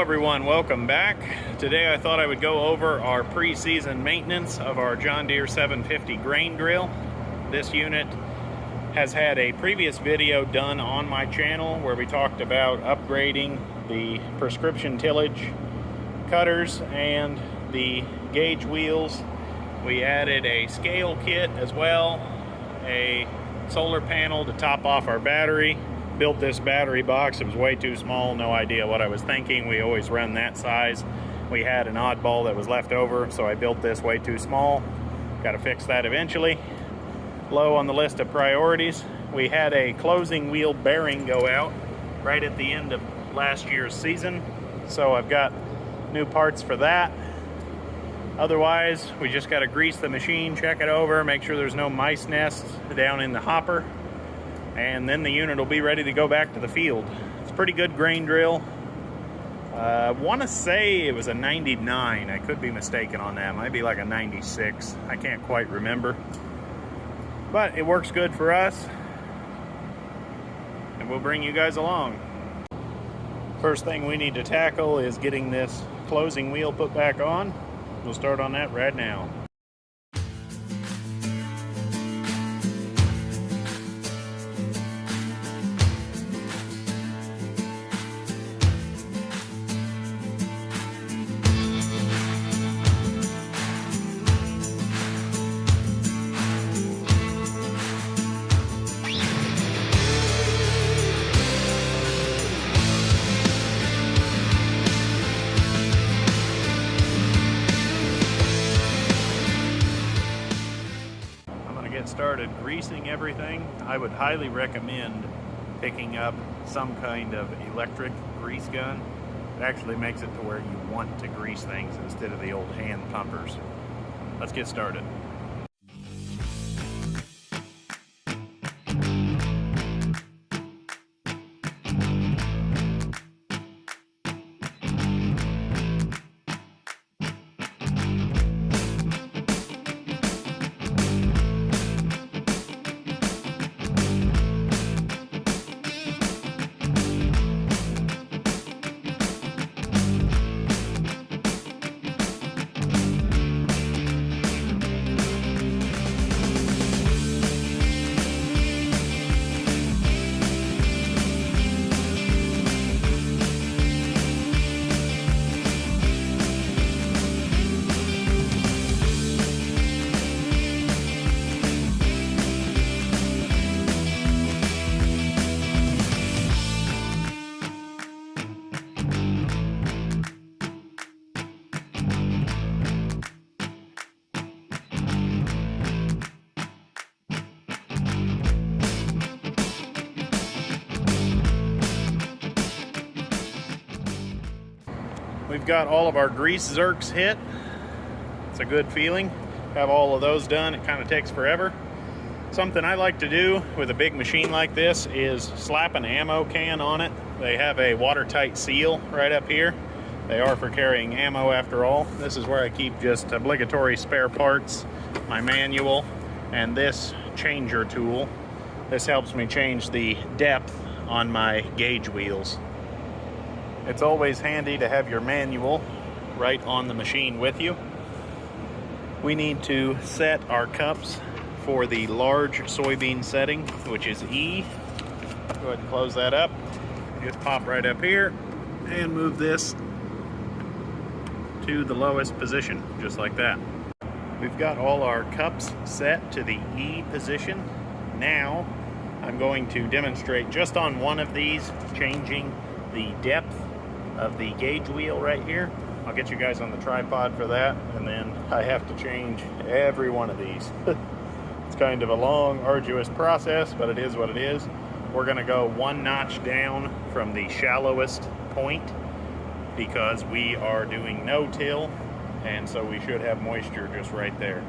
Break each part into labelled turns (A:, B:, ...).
A: everyone, welcome back. Today I thought I would go over our pre-season maintenance of our John Deere 750 grain drill. This unit has had a previous video done on my channel where we talked about upgrading the prescription tillage cutters and the gauge wheels. We added a scale kit as well, a solar panel to top off our battery. Built this battery box. It was way too small, no idea what I was thinking. We always run that size. We had an oddball that was left over, so I built this way too small. Got to fix that eventually. Low on the list of priorities. We had a closing wheel bearing go out right at the end of last year's season, so I've got new parts for that. Otherwise, we just got to grease the machine, check it over, make sure there's no mice nests down in the hopper, and then the unit will be ready to go back to the field. It's a pretty good grain drill. I want to say it was a 99. I could be mistaken on that. It might be like a 96. I can't quite remember. But it works good for us, and we'll bring you guys along. First thing we need to tackle is getting this closing wheel put back on. We'll start on that right now. Started greasing everything. I would highly recommend picking up some kind of electric grease gun. It actually makes it to where you want to grease things instead of the old hand pumpers. Let's get started. We've got all of our grease zerks hit. It's a good feeling. Have all of those done. It kind of takes forever. Something I like to do with a big machine like this is slap an ammo can on it. They have a watertight seal right up here. They are for carrying ammo after all. This is where I keep just obligatory spare parts, my manual, and this changer tool. This helps me change the depth on my gauge wheels. It's always handy to have your manual right on the machine with you. We need to set our cups for the large soybean setting, which is E. Go ahead and close that up. Just pop right up here and move this to the lowest position, just like that. We've got all our cups set to the E position. Now I'm going to demonstrate just on one of these, changing the depth of the gauge wheel right here. I'll get you guys on the tripod for that, and then I have to change every one of these. It's kind of a long, arduous process, but it is what it is. We're gonna go one notch down from the shallowest point because we are doing no-till, and so we should have moisture just right there.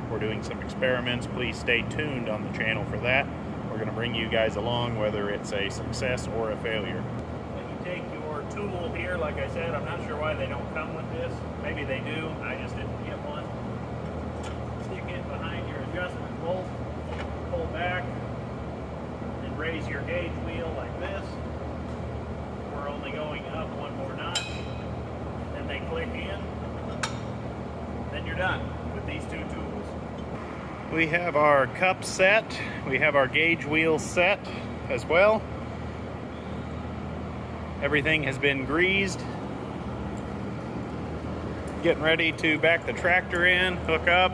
A: We're doing some experiments. Please stay tuned on the channel for that. We're gonna bring you guys along whether it's a success or a failure. Take your tool here. Like I said, I'm not sure why they don't come with this. Maybe they do. I just didn't get one. Stick it behind your adjustment bolt, pull back, and raise your gauge wheel like this. We're only going up one more notch. done with these two tools. We have our cup set. We have our gauge wheel set as well. Everything has been greased. Getting ready to back the tractor in, hook up.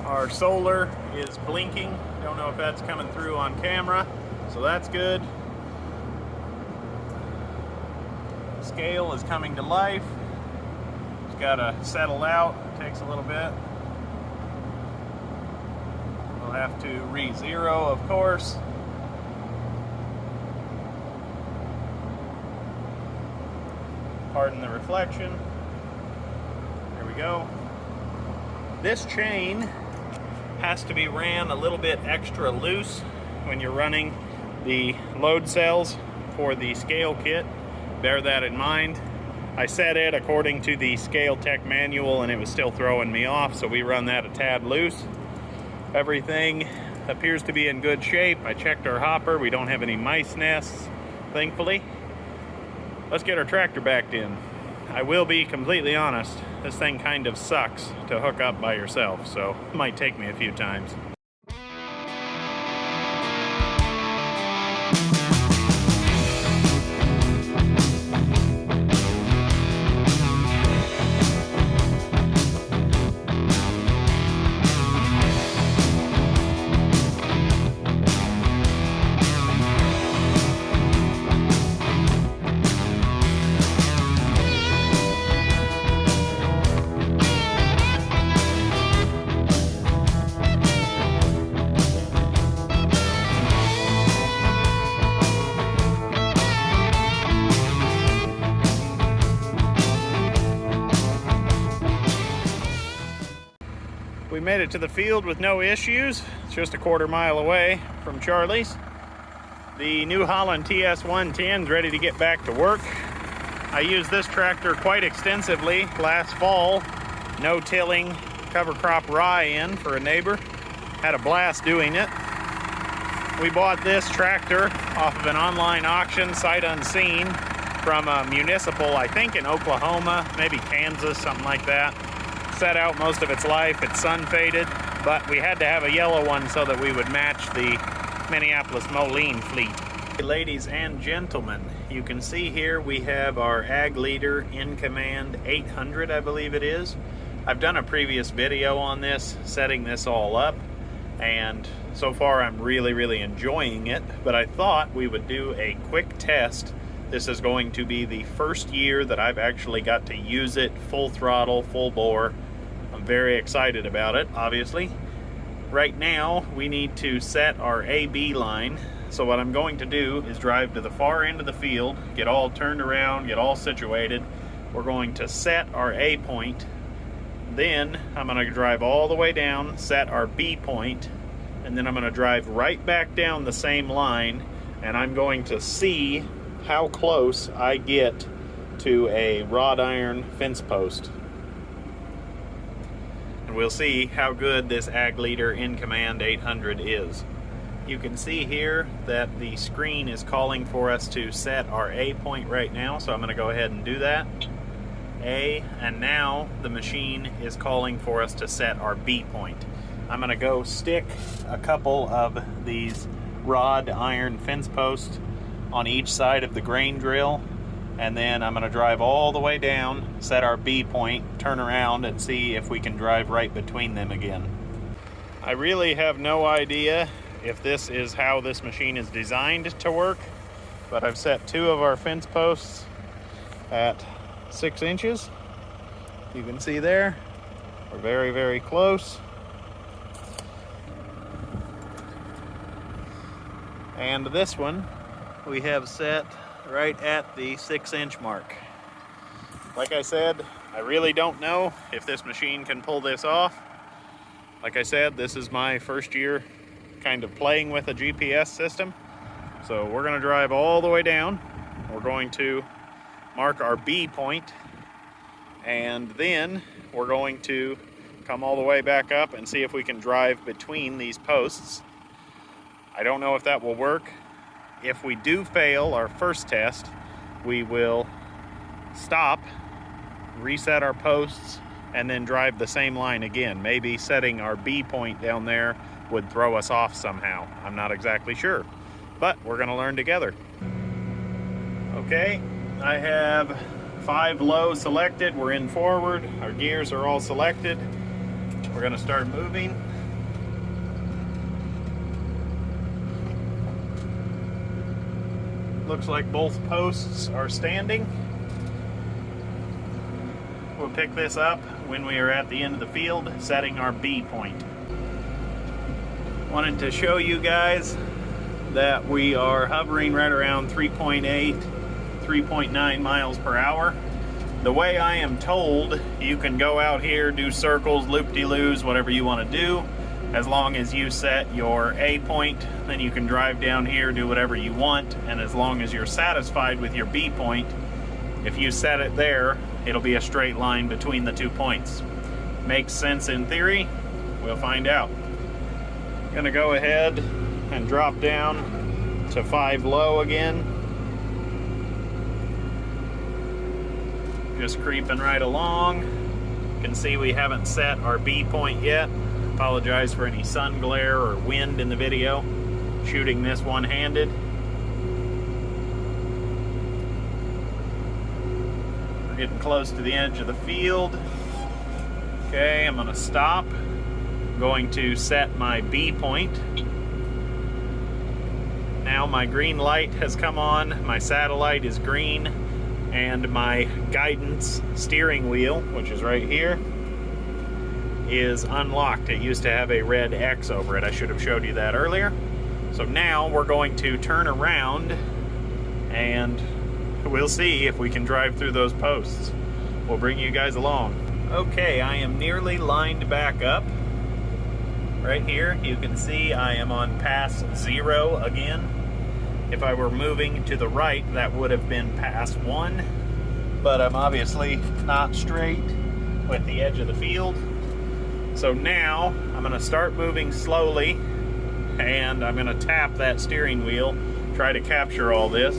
A: Our solar is blinking. Don't know if that's coming through on camera, so that's good. Scale is coming to life. It's got to settle out. It takes a little bit. We'll have to re-zero, of course. Pardon the reflection. There we go. This chain has to be ran a little bit extra loose when you're running the load cells for the scale kit. Bear that in mind. I set it according to the Scale Tech manual and it was still throwing me off, so we run that a tad loose. Everything appears to be in good shape. I checked our hopper. We don't have any mice nests, thankfully. Let's get our tractor backed in. I will be completely honest, this thing kind of sucks to hook up by yourself, so it might take me a few times. We made it to the field with no issues. It's just a quarter-mile away from Charlie's. The New Holland TS110 is ready to get back to work. I used this tractor quite extensively last fall. No-tilling cover crop rye in for a neighbor. Had a blast doing it. We bought this tractor off of an online auction, sight unseen, from a municipal, I think in Oklahoma, maybe Kansas, something like that. Set out most of its life. It's sun faded, but we had to have a yellow one so that we would match the Minneapolis Moline fleet. Ladies and gentlemen, you can see here we have our Ag Leader In Command 800, I believe it is. I've done a previous video on this, setting this all up, and so far I'm really enjoying it, but I thought we would do a quick test. This is going to be the first year that I've actually got to use it full throttle, full bore. I'm very excited about it, obviously. Right now, we need to set our AB line. So what I'm going to do is drive to the far end of the field, get all turned around, get all situated. We're going to set our A point. Then I'm going to drive all the way down, set our B point, and then I'm going to drive right back down the same line, and I'm going to see how close I get to a wrought iron fence post. And we'll see how good this Ag Leader In Command 800 is. You can see here that the screen is calling for us to set our A point right now, so I'm going to go ahead and do that. A, and now the machine is calling for us to set our B point. I'm going to go stick a couple of these wrought iron fence posts on each side of the grain drill, and then I'm going to drive all the way down, set our B point, turn around, and see if we can drive right between them again. I really have no idea if this is how this machine is designed to work, but I've set two of our fence posts at 6 inches. You can see there, we're very close. And this one we have set right at the 6-inch mark. Like I said, I really don't know if this machine can pull this off. Like I said, this is my first year kind of playing with a GPS system. So we're going to drive all the way down. We're going to mark our B point, and then we're going to come all the way back up and see if we can drive between these posts. I don't know if that will work. If we do fail our first test, we will stop, reset our posts, and then drive the same line again. Maybe setting our B point down there would throw us off somehow. I'm not exactly sure, but we're gonna learn together. Okay, I have 5 low selected. We're in forward. Our gears are all selected. We're gonna start moving. Looks like both posts are standing. We'll pick this up when we are at the end of the field, setting our B point. Wanted to show you guys that we are hovering right around 3.8, 3.9 miles per hour. The way I am told, you can go out here, do circles, loop-de-loos, whatever you want to do. As long as you set your A point, then you can drive down here, do whatever you want, and as long as you're satisfied with your B point, if you set it there, it'll be a straight line between the 2 points. Makes sense in theory. We'll find out. Gonna go ahead and drop down to 5 low again. Just creeping right along. You can see we haven't set our B point yet. Apologize for any sun glare or wind in the video. Shooting this one-handed. We're getting close to the edge of the field. Okay, I'm gonna stop. I'm going to set my B point. Now my green light has come on, my satellite is green, and my guidance steering wheel, which is right here, is unlocked. It used to have a red X over it. I should have showed you that earlier. So now we're going to turn around and we'll see if we can drive through those posts. We'll bring you guys along. Okay, I am nearly lined back up. Right here, you can see I am on pass 0 again. If I were moving to the right, that would have been pass 1, but I'm obviously not straight with the edge of the field. So now I'm going to start moving slowly, and I'm going to tap that steering wheel, try to capture all this.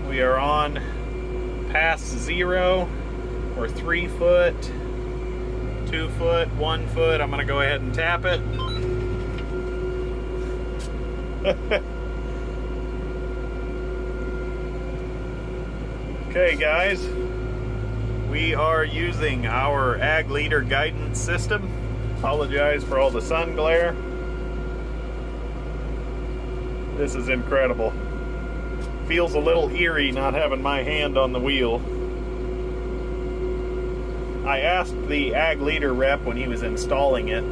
A: We are on pass 0. We're 3 foot, 2 foot, 1 foot. I'm going to go ahead and tap it. Okay, guys. We are using our Ag Leader guidance system. Apologize for all the sun glare. This is incredible. Feels a little eerie not having my hand on the wheel. I asked the Ag Leader rep when he was installing it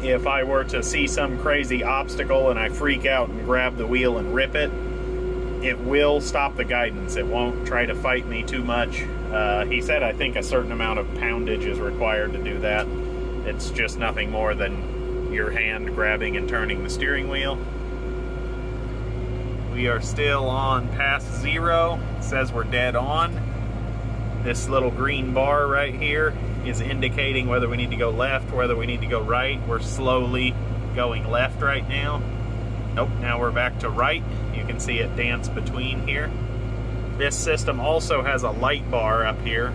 A: if I were to see some crazy obstacle and I freak out and grab the wheel and rip it, it will stop the guidance. It won't try to fight me too much. He said I think a certain amount of poundage is required to do that. It's just nothing more than your hand grabbing and turning the steering wheel. We are still on pass 0. It says we're dead on. This little green bar right here is indicating whether we need to go left, whether we need to go right. We're slowly going left right now. Nope, now we're back to right. You can see it dance between here. This system also has a light bar up here.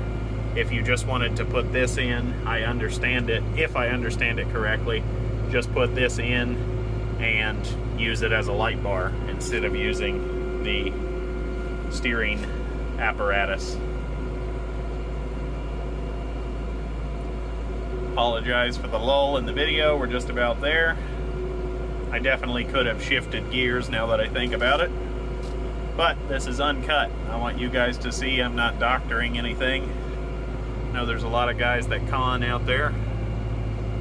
A: If you just wanted to put this in, I understand it. If I understand it correctly, just put this in and use it as a light bar instead of using the steering apparatus. Apologize for the lull in the video. We're just about there. I definitely could have shifted gears now that I think about it. But this is uncut. I want you guys to see I'm not doctoring anything. I know there's a lot of guys that con out there.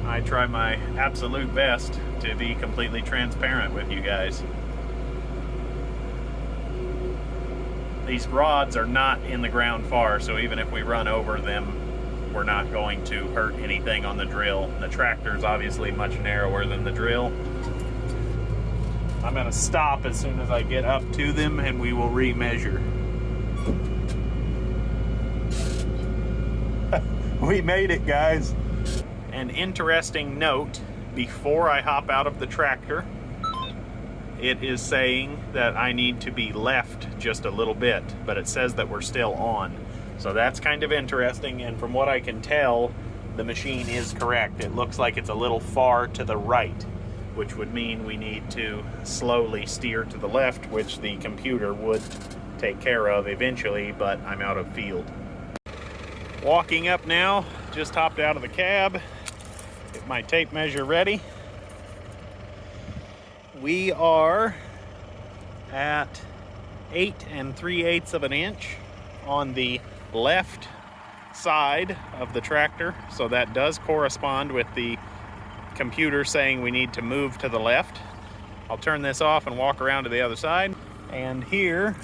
A: I try my absolute best to be completely transparent with you guys. These rods are not in the ground far, so even if we run over them, we're not going to hurt anything on the drill. The tractor's obviously much narrower than the drill. I'm gonna stop as soon as I get up to them and we will remeasure. We made it, guys. An interesting note before I hop out of the tractor it is saying that I need to be left just a little bit, but it says that we're still on. So that's kind of interesting, and from what I can tell, the machine is correct. It looks like it's a little far to the right, which would mean we need to slowly steer to the left, which the computer would take care of eventually, but I'm out of field. Walking up now, just hopped out of the cab, get my tape measure ready. We are at 8 3/8 of an inch on the left side of the tractor, so that does correspond with the computer saying we need to move to the left. I'll turn this off and walk around to the other side, and here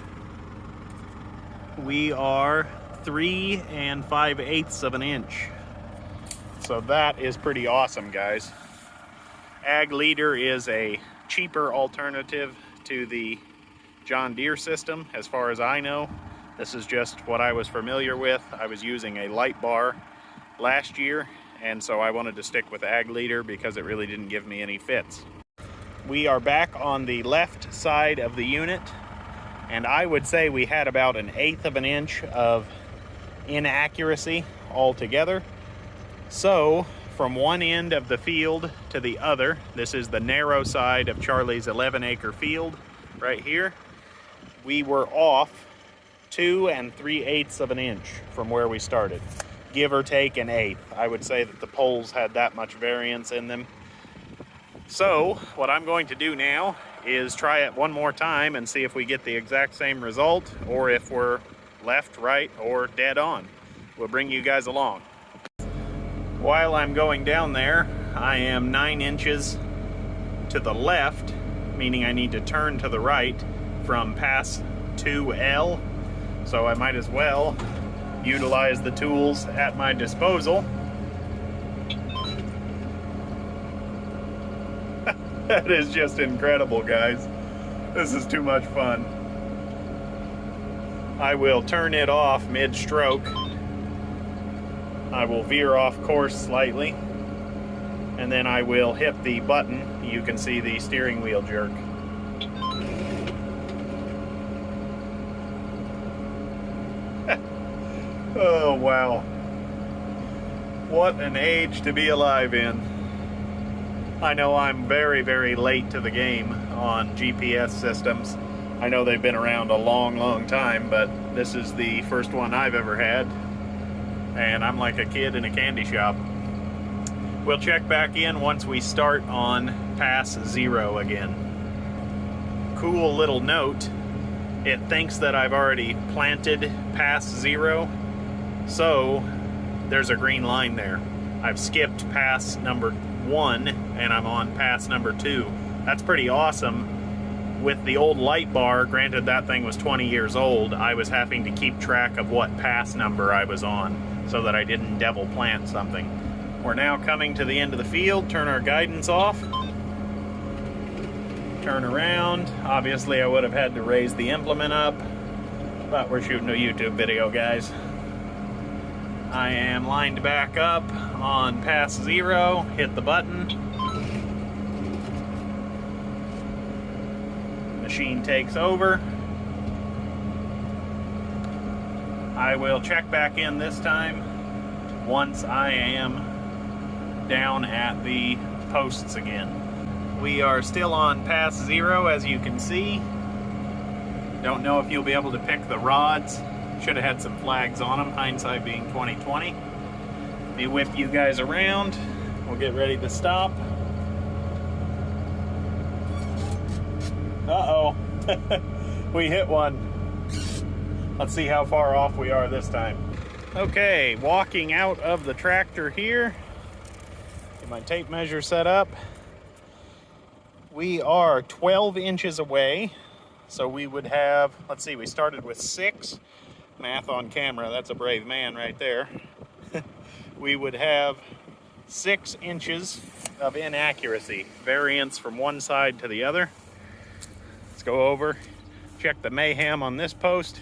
A: we are 3 5/8 of an inch. So that is pretty awesome, guys. Ag Leader is a cheaper alternative to the John Deere system, as far as I know. This is just what I was familiar with. I was using a light bar last year, and so I wanted to stick with Ag Leader because it really didn't give me any fits. We are back on the left side of the unit, and I would say we had about 1/8 of an inch of inaccuracy altogether. So from one end of the field to the other, this is the narrow side of Charlie's 11-acre field right here, we were off 2 3/8 of an inch from where we started, give or take 1/8. I would say that the poles had that much variance in them. So what I'm going to do now is try it one more time and see if we get the exact same result, or if we're left, right, or dead on. We'll bring you guys along. While I'm going down there, I am 9 inches to the left, meaning I need to turn to the right from pass 2L. So I might as well utilize the tools at my disposal. That is just incredible, guys. This is too much fun. I will turn it off mid-stroke. I will veer off course slightly, and then I will hit the button. You can see the steering wheel jerk. Oh, wow. What an age to be alive in. I know I'm very, very late to the game on GPS systems. I know they've been around a long, long time, but this is the first one I've ever had, and I'm like a kid in a candy shop. We'll check back in once we start on pass 0 again. Cool little note, it thinks that I've already planted pass 0, so there's a green line there. I've skipped pass number 1 and I'm on pass number 2. That's pretty awesome. With the old light bar, granted that thing was 20 years old, I was having to keep track of what pass number I was on so that I didn't double plant something. We're now coming to the end of the field. Turn our guidance off. Turn around. Obviously I would have had to raise the implement up, but we're shooting a YouTube video, guys. I am lined back up on pass 0, hit the button. Machine takes over. I will check back in this time once I am down at the posts again. We are still on pass 0, as you can see. Don't know if you'll be able to pick the rods. Should have had some flags on them, hindsight being 20/20. Let me whip you guys around. We'll get ready to stop. Uh-oh. We hit one. Let's see how far off we are this time. Okay, walking out of the tractor here. Get my tape measure set up. We are 12 inches away. So we would have, let's see, we started with 6. Math on camera, that's a brave man right there. We would have 6 inches of inaccuracy, variance from one side to the other. Let's go over, check the mayhem on this post.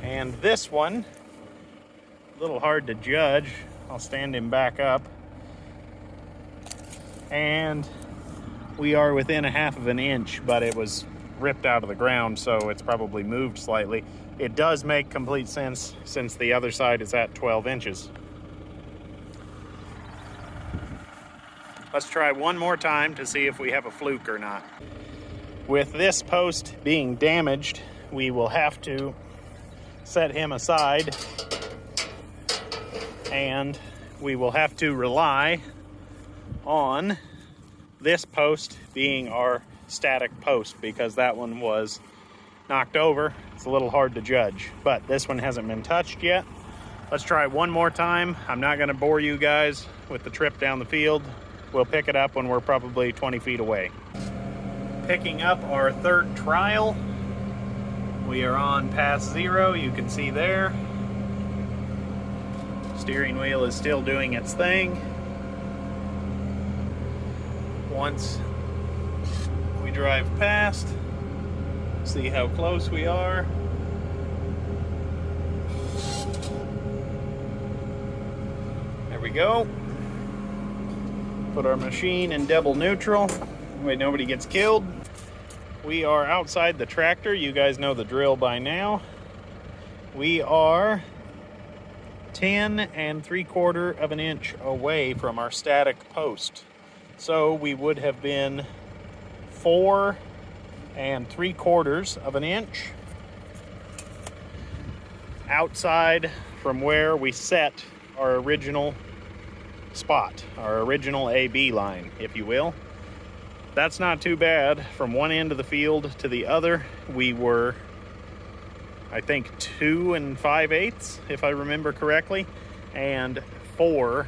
A: And this one, a little hard to judge. I'll stand him back up. and we are within 1/2 of an inch, but it was ripped out of the ground, so it's probably moved slightly. It does make complete sense since the other side is at 12 inches. Let's try one more time to see if we have a fluke or not. With this post being damaged, we will have to set him aside, and we will have to rely on this post being our static post, because that one was knocked over. It's a little hard to judge, but this one hasn't been touched yet. Let's try one more time. I'm not going to bore you guys with the trip down the field. We'll pick it up when we're probably 20 feet away. Picking up our third trial. We are on pass 0, you can see there. Steering wheel is still doing its thing. Once we drive past, see how close we are. There we go. Put our machine in double neutral. Wait, nobody gets killed. We are outside the tractor. You guys know the drill by now. We are 10 3/4 of an inch away from our static post. So we would have been 4 3/4 of an inch outside from where we set our original spot, our original AB line, if you will. That's not too bad. From one end of the field to the other, we were, I think, 2 5/8, if I remember correctly, and 4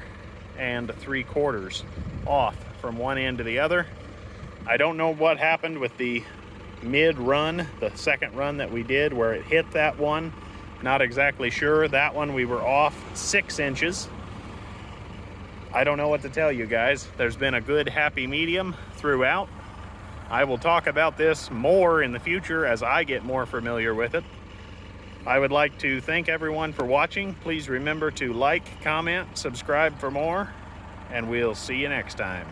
A: 3/4 off from one end to the other. I don't know what happened with the mid-run, the second run that we did, where it hit that one. Not exactly sure. That one we were off 6 inches. I don't know what to tell you guys. There's been a good happy medium throughout. I will talk about this more in the future as I get more familiar with it. I would like to thank everyone for watching. Please remember to like, comment, subscribe for more, and we'll see you next time.